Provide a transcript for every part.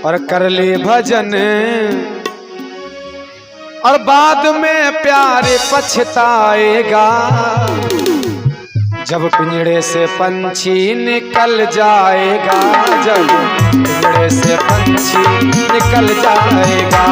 और कर ले भजन, और बाद में प्यारे पछताएगा जब पिंजड़े से पंछी निकल जाएगा, जब पिंजड़े से पंछी निकल जाएगा।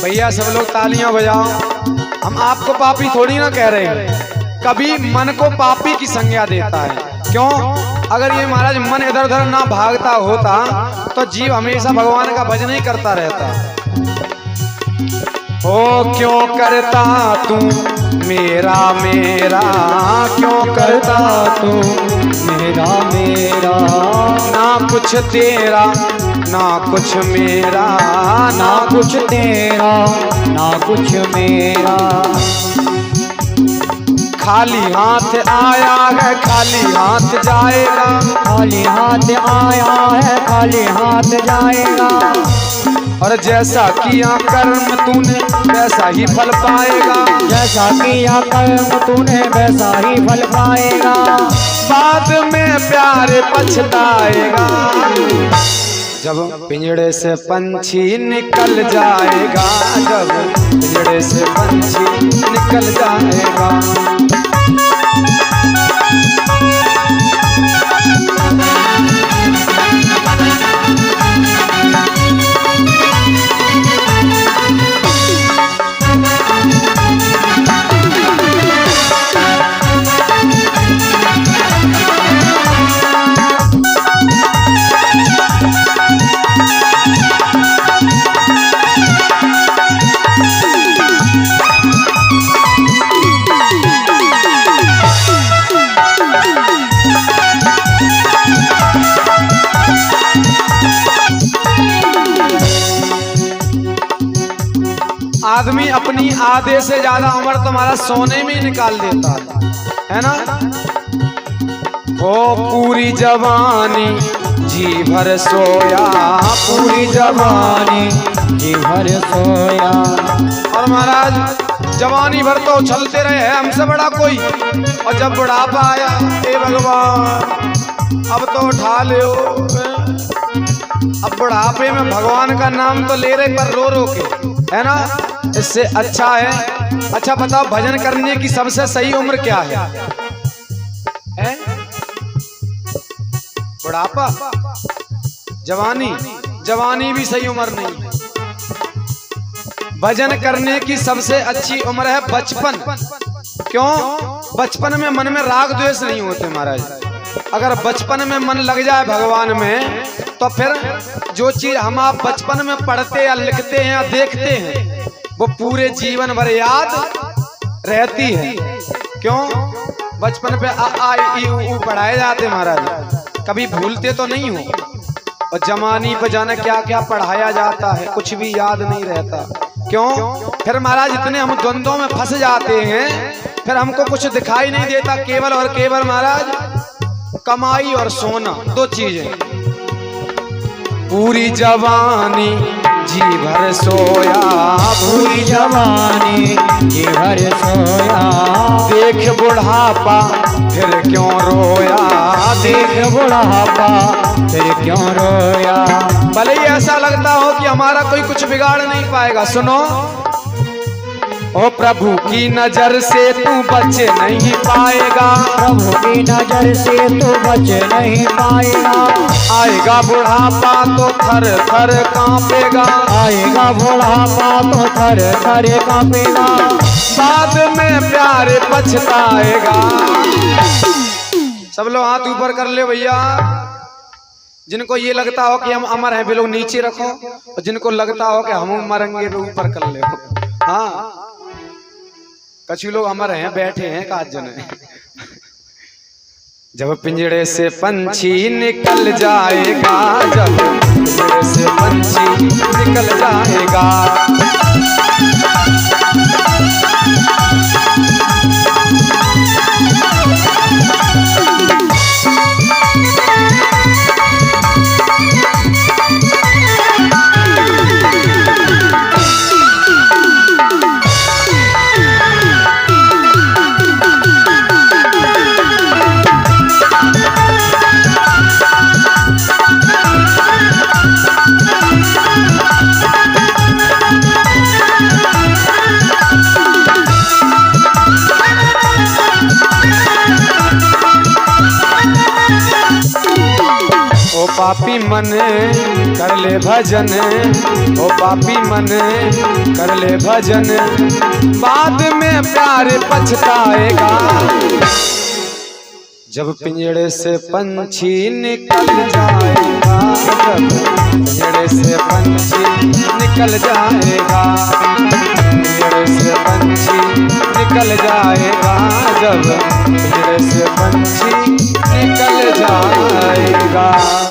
भैया सब लोग तालियां बजाओ। हम आपको पापी थोड़ी ना कह रहे हैं, कभी मन को पापी की संज्ञा देता है। क्यों? अगर ये महाराज मन इधर उधर ना भागता होता तो जीव हमेशा भगवान का भजन ही करता रहता। ओ क्यों करता तू मेरा मेरा, क्यों करता तू मेरा मेरा, ना कुछ तेरा ना कुछ मेरा, ना कुछ तेरा ना कुछ मेरा। खाली हाथ आया है खाली हाथ जाएगा, खाली हाथ आया है खाली हाथ जाएगा। और जैसा किया कर्म तूने वैसा ही फल पाएगा, जैसा किया कर्म तूने वैसा ही फल पाएगा। बाद में प्यारे पछताएगा जब पिंजड़े से पंछी निकल जाएगा, जब पिंजड़े से पंछी निकल जाएगा। आदमी अपनी आधे से ज्यादा उम्र तुम्हारा सोने में ही निकाल देता है ना। वो पूरी जवानी जी भर सोया, पूरी जवानी जी भर सोया। और महाराज जवानी भर तो उछलते रहे हैं हमसे बड़ा कोई, और जब बुढ़ापा आया हे भगवान अब तो उठा ले। अब बुढ़ापे में भगवान का नाम तो ले रहे पर रो रो के, है ना। इससे अच्छा है, अच्छा बताओ भजन करने की सबसे सही उम्र क्या है? बुढ़ापा? जवानी? जवानी भी सही उम्र नहीं है। भजन करने की सबसे अच्छी उम्र है बचपन। क्यों? बचपन में मन में राग द्वेष नहीं होते महाराज। अगर बचपन में मन लग जाए भगवान में तो फिर जो चीज हम आप बचपन में पढ़ते या लिखते हैं या देखते हैं वो पूरे जीवन भर याद रहती है। क्यों? बचपन पे आ ई उ पढ़ाए जाते महाराज, कभी भूलते तो नहीं हो। और जवानी पे जाने क्या क्या पढ़ाया जाता है, कुछ भी याद नहीं रहता। क्यों? फिर महाराज इतने हम द्वंद्वों में फंस जाते हैं, फिर हमको कुछ दिखाई नहीं देता। केवल और केवल महाराज कमाई और सोना, दो चीजें। पूरी जवानी जी भर सोया, पूरी जवानी जी भर सोया। देख बुढ़ापा फिर क्यों रोया, देख बुढ़ापा फिर क्यों रोया। भले ही ऐसा लगता हो कि हमारा कोई कुछ बिगाड़ नहीं पाएगा। सुनो, ओ प्रभु की नजर से तू बच नहीं पाएगा, प्रभु की नजर से तू बच नहीं पाएगा। आएगा बुढ़ापा तो थर थर कांपेगा, आएगा बुढ़ापा तो थर थर कांपेगा। बाद में प्यारे पछताएगा। सब लोग हाथ ऊपर कर ले भैया। जिनको ये लगता हो कि हम अमर हैं वे लोग नीचे रखो, और जिनको लगता हो कि हम मरेंगे वे ऊपर कर ले। हाँ, कुछ लोग हमारे हैं बैठे हैं काज जन। जब पिंजड़े से पंछी निकल जाएगा, जब पिंजड़े से पंछी निकल जाएगा, ओ पापी मन कर ले भजन, ओ पापी मन कर ले भजन, बाद में प्यार पछताएगा। जब पिंजड़े से पंछी निकल जाएगा, जब पिंजड़े से पंछी निकल जाएगा, पिंजड़े से पंछी निकल जाएगा, जब पिंजड़े से पंछी निकल जाएगा।